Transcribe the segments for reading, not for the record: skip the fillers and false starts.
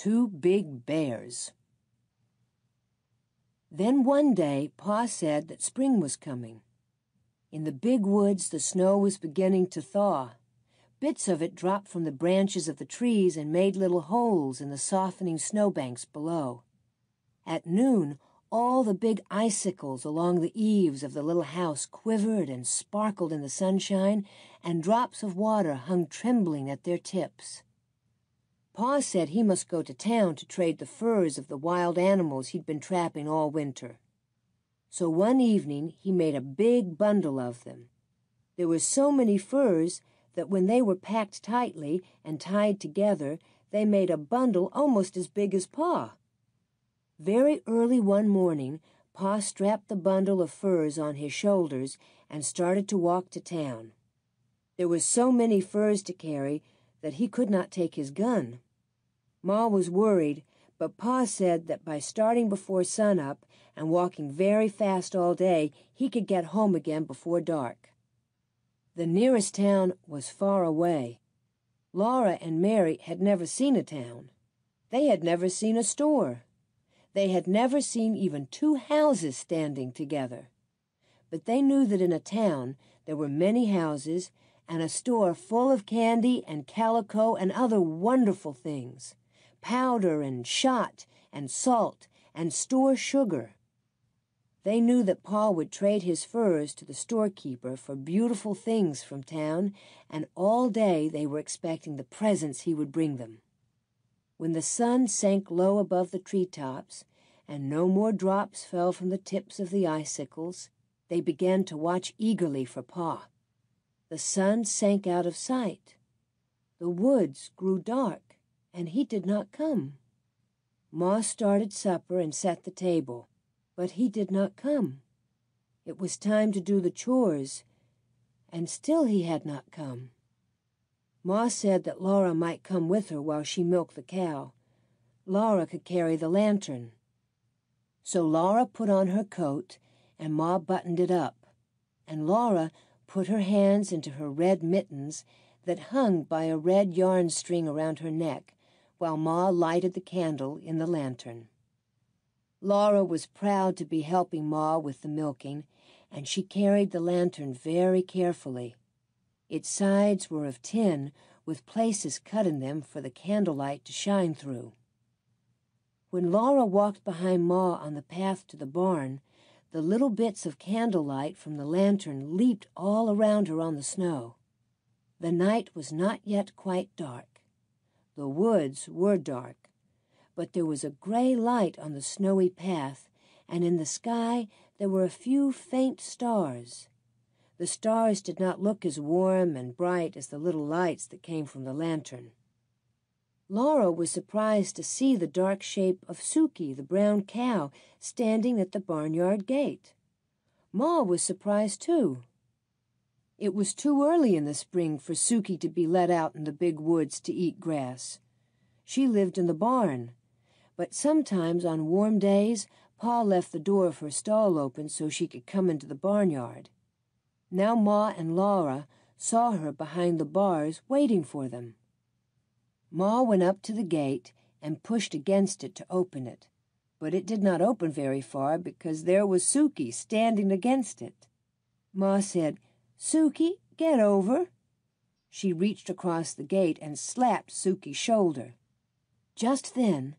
2 big bears. Then one day, Pa said that spring was coming. In the big woods, the snow was beginning to thaw. Bits of it dropped from the branches of the trees and made little holes in the softening snowbanks below. At noon, all the big icicles along the eaves of the little house quivered and sparkled in the sunshine, and drops of water hung trembling at their tips. Pa said he must go to town to trade the furs of the wild animals he'd been trapping all winter. So one evening he made a big bundle of them. There were so many furs that when they were packed tightly and tied together, they made a bundle almost as big as Pa. Very early one morning, Pa strapped the bundle of furs on his shoulders and started to walk to town. There were so many furs to carry that he could not take his gun. Ma was worried, but Pa said that by starting before sunup and walking very fast all day, he could get home again before dark. The nearest town was far away. Laura and Mary had never seen a town. They had never seen a store. They had never seen even 2 houses standing together. But they knew that in a town there were many houses and a store full of candy and calico and other wonderful things, powder and shot and salt and store sugar. They knew that Pa would trade his furs to the storekeeper for beautiful things from town, and all day they were expecting the presents he would bring them. When the sun sank low above the treetops, and no more drops fell from the tips of the icicles, they began to watch eagerly for Pa. The sun sank out of sight. The woods grew dark, and he did not come. Ma started supper and set the table, but he did not come. It was time to do the chores, and still he had not come. Ma said that Laura might come with her while she milked the cow. Laura could carry the lantern. So Laura put on her coat, and Ma buttoned it up, and Laura put her hands into her red mittens that hung by a red yarn string around her neck, while Ma lighted the candle in the lantern. Laura was proud to be helping Ma with the milking, and she carried the lantern very carefully. Its sides were of tin, with places cut in them for the candlelight to shine through. When Laura walked behind Ma on the path to the barn, the little bits of candlelight from the lantern leaped all around her on the snow. The night was not yet quite dark. The woods were dark, but there was a gray light on the snowy path, and in the sky there were a few faint stars. The stars did not look as warm and bright as the little lights that came from the lantern. Laura was surprised to see the dark shape of Suki, the brown cow, standing at the barnyard gate. Ma was surprised, too. It was too early in the spring for Suki to be let out in the big woods to eat grass. She lived in the barn, but sometimes on warm days Pa left the door of her stall open so she could come into the barnyard. Now Ma and Laura saw her behind the bars waiting for them. Ma went up to the gate and pushed against it to open it, but it did not open very far because there was Suki standing against it. Ma said, "Suki, get over." She reached across the gate and slapped Suki's shoulder. Just then,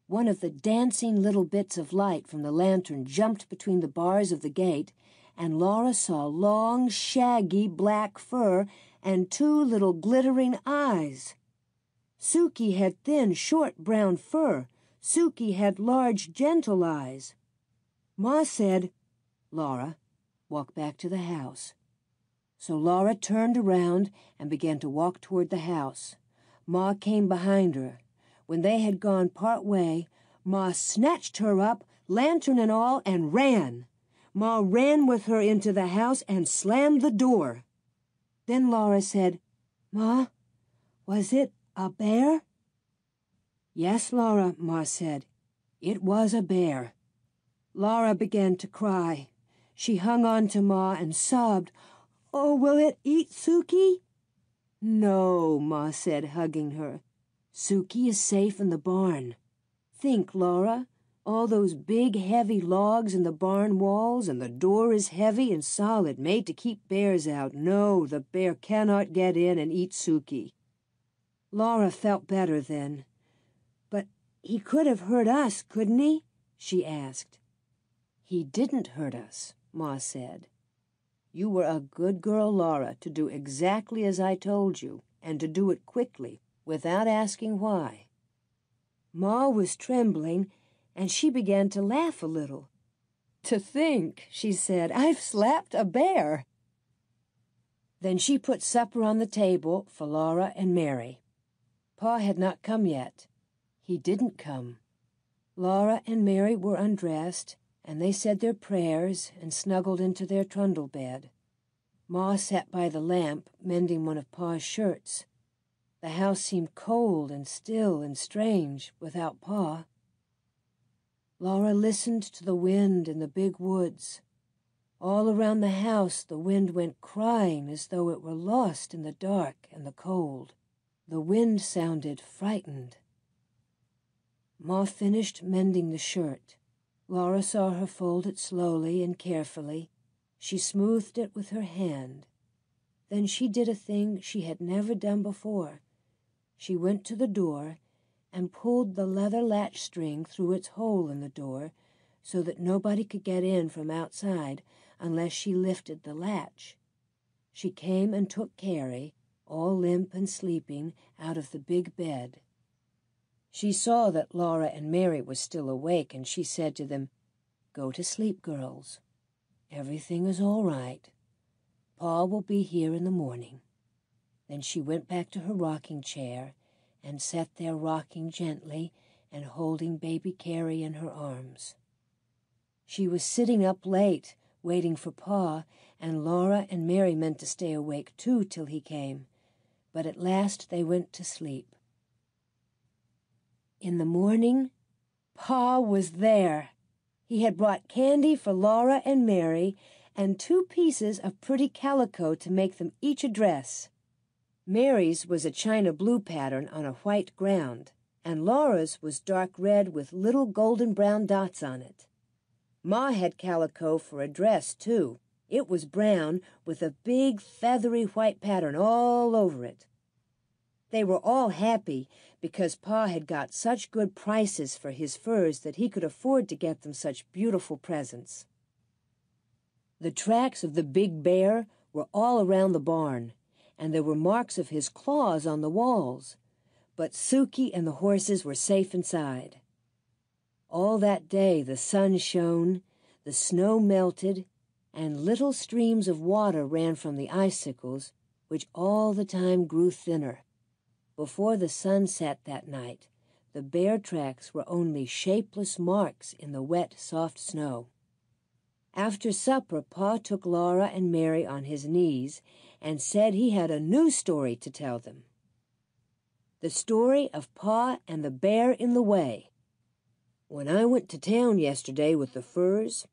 one of the dancing little bits of light from the lantern jumped between the bars of the gate, and Laura saw long, shaggy black fur and 2 little glittering eyes. Suki had thin, short brown fur. Suki had large, gentle eyes. Ma said, "Laura, walk back to the house." So Laura turned around and began to walk toward the house. Ma came behind her. When they had gone part way, Ma snatched her up, lantern and all, and ran. Ma ran with her into the house and slammed the door. Then Laura said, "Ma, was it a bear?" "Yes, Laura," Ma said. "It was a bear." Laura began to cry. She hung on to Ma and sobbed, "Oh, will it eat Suki?" "No," Ma said, hugging her. Sookie is safe in the barn. Think, Laura, all those big, heavy logs in the barn walls, and the door is heavy and solid, made to keep bears out. No, the bear cannot get in and eat Sookie. Laura felt better then. But he could have hurt us, couldn't he? She asked. He didn't hurt us, Ma said. You were a good girl, Laura, to do exactly as I told you, and to do it quickly, without asking why. Ma was trembling, and she began to laugh a little. To think, she said, I've slapped a bear. Then she put supper on the table for Laura and Mary. Pa had not come yet. He didn't come. Laura and Mary were undressed, and they said their prayers and snuggled into their trundle bed. Ma sat by the lamp, mending one of Pa's shirts. The house seemed cold and still and strange without Pa. Laura listened to the wind in the big woods. All around the house the wind went crying as though it were lost in the dark and the cold. The wind sounded frightened. Ma finished mending the shirt. Laura saw her fold it slowly and carefully. She smoothed it with her hand. Then she did a thing she had never done before. She went to the door and pulled the leather latch string through its hole in the door so that nobody could get in from outside unless she lifted the latch. She came and took Carrie, all limp and sleeping, out of the big bed. She saw that Laura and Mary were still awake, and she said to them, Go to sleep, girls. Everything is all right. Pa will be here in the morning. Then she went back to her rocking chair and sat there rocking gently and holding baby Carrie in her arms. She was sitting up late, waiting for Pa, and Laura and Mary meant to stay awake too till he came, but at last they went to sleep. In the morning, Pa was there. He had brought candy for Laura and Mary and 2 pieces of pretty calico to make them each a dress. Mary's was a china blue pattern on a white ground, and Laura's was dark red with little golden brown dots on it. Ma had calico for a dress, too. It was brown with a big feathery white pattern all over it. They were all happy because Pa had got such good prices for his furs that he could afford to get them such beautiful presents. The tracks of the big bear were all around the barn, and there were marks of his claws on the walls, but Sookie and the horses were safe inside. All that day the sun shone, the snow melted, and little streams of water ran from the icicles, which all the time grew thinner. Before the sun set that night, the bear tracks were only shapeless marks in the wet, soft snow. After supper, Pa took Laura and Mary on his knees and said he had a new story to tell them. The story of Pa and the bear in the way. When I went to town yesterday with the furs,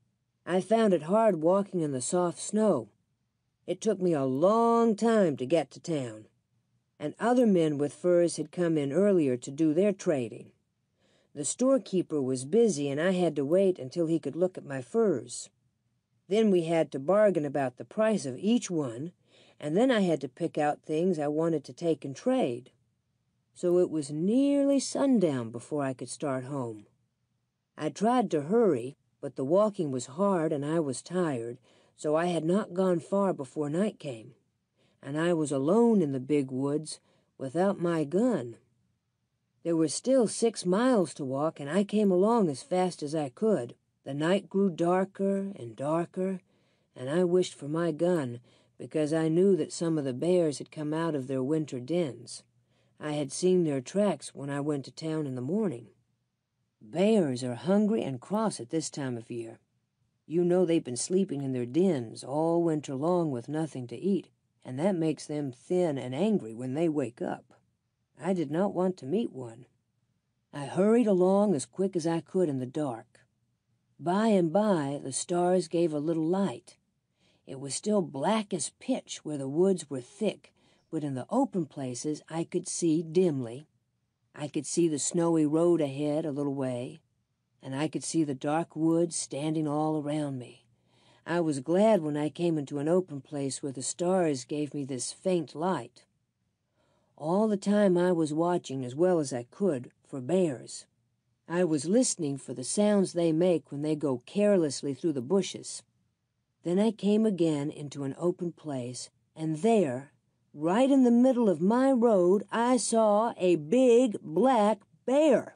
I found it hard walking in the soft snow. It took me a long time to get to town, and other men with furs had come in earlier to do their trading. The storekeeper was busy, and I had to wait until he could look at my furs. Then we had to bargain about the price of each one, and then I had to pick out things I wanted to take and trade. So it was nearly sundown before I could start home. I tried to hurry, but the walking was hard and I was tired, so I had not gone far before night came, and I was alone in the big woods without my gun. There were still 6 miles to walk, and I came along as fast as I could. The night grew darker and darker, and I wished for my gun because I knew that some of the bears had come out of their winter dens. I had seen their tracks when I went to town in the morning. Bears are hungry and cross at this time of year. You know they've been sleeping in their dens all winter long with nothing to eat, and that makes them thin and angry when they wake up. I did not want to meet one. I hurried along as quick as I could in the dark. By and by, the stars gave a little light. It was still black as pitch where the woods were thick, but in the open places I could see dimly. I could see the snowy road ahead a little way, and I could see the dark woods standing all around me. I was glad when I came into an open place where the stars gave me this faint light. All the time I was watching as well as I could for bears. I was listening for the sounds they make when they go carelessly through the bushes. Then I came again into an open place, and there, right in the middle of my road, I saw a big black bear.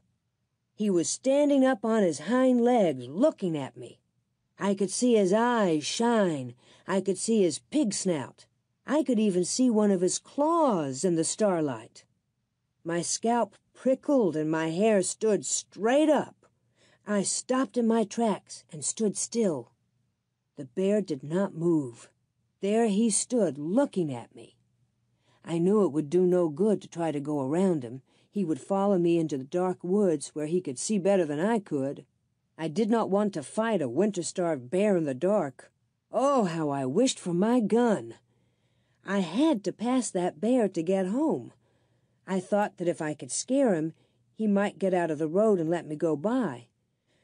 He was standing up on his hind legs, looking at me. I could see his eyes shine. I could see his pig snout. I could even see one of his claws in the starlight. My scalp prickled and my hair stood straight up. I stopped in my tracks and stood still. The bear did not move. There he stood, looking at me. I knew it would do no good to try to go around him. He would follow me into the dark woods where he could see better than I could. I did not want to fight a winter-starved bear in the dark. Oh, how I wished for my gun! I had to pass that bear to get home. I thought that if I could scare him, he might get out of the road and let me go by.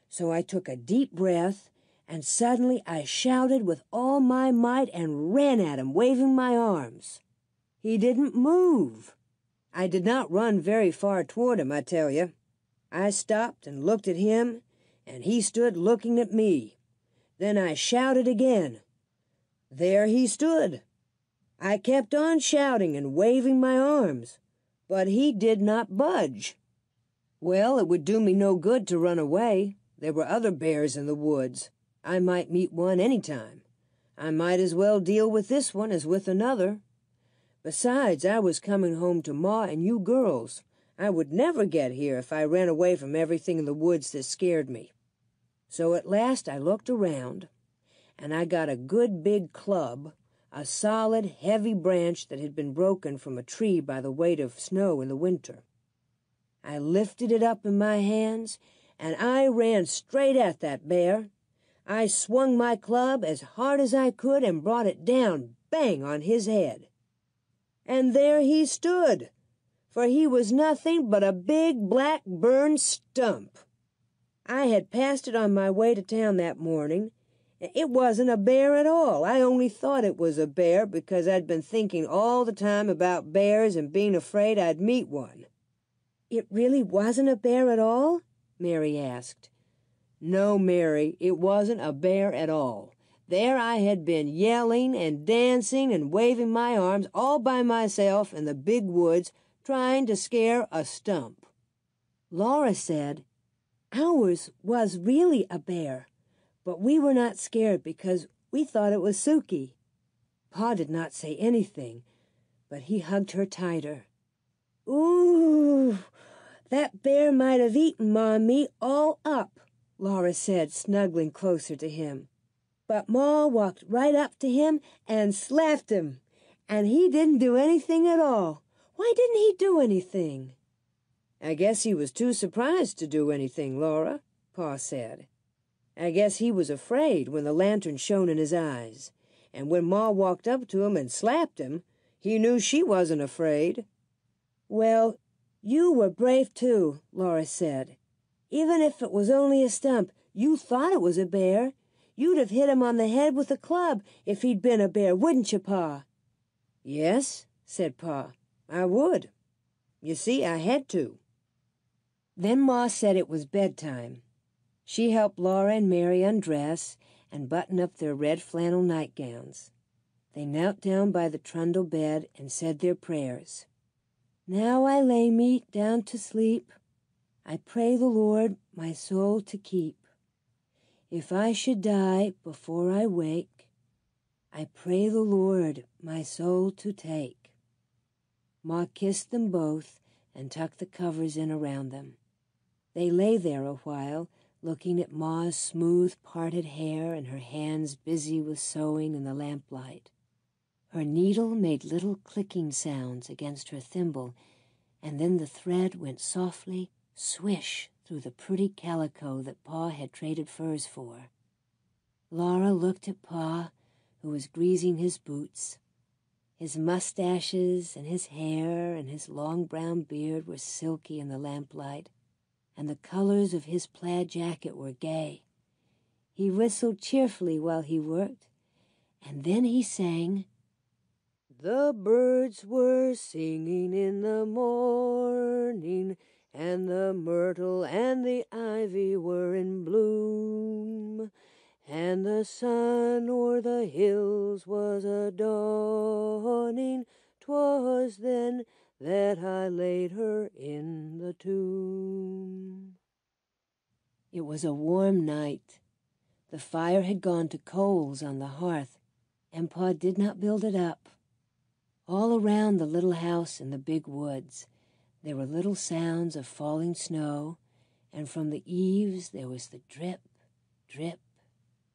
So I took a deep breath, and suddenly I shouted with all my might and ran at him, waving my arms. He didn't move. I did not run very far toward him, I tell you. I stopped and looked at him, and he stood looking at me. Then I shouted again. There he stood. I kept on shouting and waving my arms, but he did not budge. Well, it would do me no good to run away. There were other bears in the woods. I might meet one any time. I might as well deal with this one as with another. Besides, I was coming home to Ma and you girls. I would never get here if I ran away from everything in the woods that scared me. So at last I looked around, and I got a good big club, a solid, heavy branch that had been broken from a tree by the weight of snow in the winter. I lifted it up in my hands, and I ran straight at that bear. I swung my club as hard as I could and brought it down, bang, on his head. And there he stood, for he was nothing but a big black burned stump. I had passed it on my way to town that morning. It wasn't a bear at all. I only thought it was a bear because I'd been thinking all the time about bears and being afraid I'd meet one. It really wasn't a bear at all? Mary asked. No, Mary, it wasn't a bear at all. There I had been yelling and dancing and waving my arms all by myself in the big woods, trying to scare a stump. Laura said, Ours was really a bear, but we were not scared because we thought it was Suki. Pa did not say anything, but he hugged her tighter. Ooh, that bear might have eaten Ma and me all up, Laura said, snuggling closer to him. But Ma walked right up to him and slapped him, and he didn't do anything at all. Why didn't he do anything? I guess he was too surprised to do anything, Laura, Pa said. I guess he was afraid when the lantern shone in his eyes, and when Ma walked up to him and slapped him, he knew she wasn't afraid. Well, you were brave too, Laura said. Even if it was only a stump, you thought it was a bear. You'd have hit him on the head with a club if he'd been a bear, wouldn't you, Pa? Yes, said Pa, I would. You see, I had to. Then Ma said it was bedtime. She helped Laura and Mary undress and button up their red flannel nightgowns. They knelt down by the trundle bed and said their prayers. Now I lay me down to sleep. I pray the Lord my soul to keep. If I should die before I wake, I pray the Lord my soul to take. Ma kissed them both and tucked the covers in around them. They lay there a while, looking at Ma's smooth parted hair and her hands busy with sewing in the lamplight. Her needle made little clicking sounds against her thimble, and then the thread went softly, swish, through the pretty calico that Pa had traded furs for. Laura looked at Pa, who was greasing his boots. His mustaches and his hair and his long brown beard were silky in the lamplight, and the colors of his plaid jacket were gay. He whistled cheerfully while he worked, and then he sang, "The birds were singing in the morning, and the myrtle and the ivy were in bloom, and the sun o'er the hills was a-dawning. 'Twas then that I laid her in the tomb." It was a warm night. The fire had gone to coals on the hearth, and Pa did not build it up. All around the little house in the big woods, there were little sounds of falling snow, and from the eaves there was the drip, drip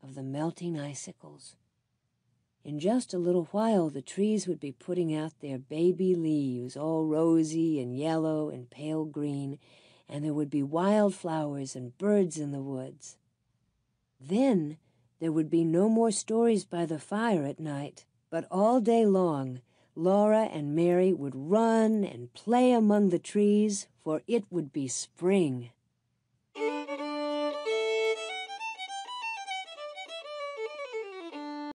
of the melting icicles. In just a little while, the trees would be putting out their baby leaves, all rosy and yellow and pale green, and there would be wildflowers and birds in the woods. Then there would be no more stories by the fire at night, but all day long Laura and Mary would run and play among the trees, for it would be spring.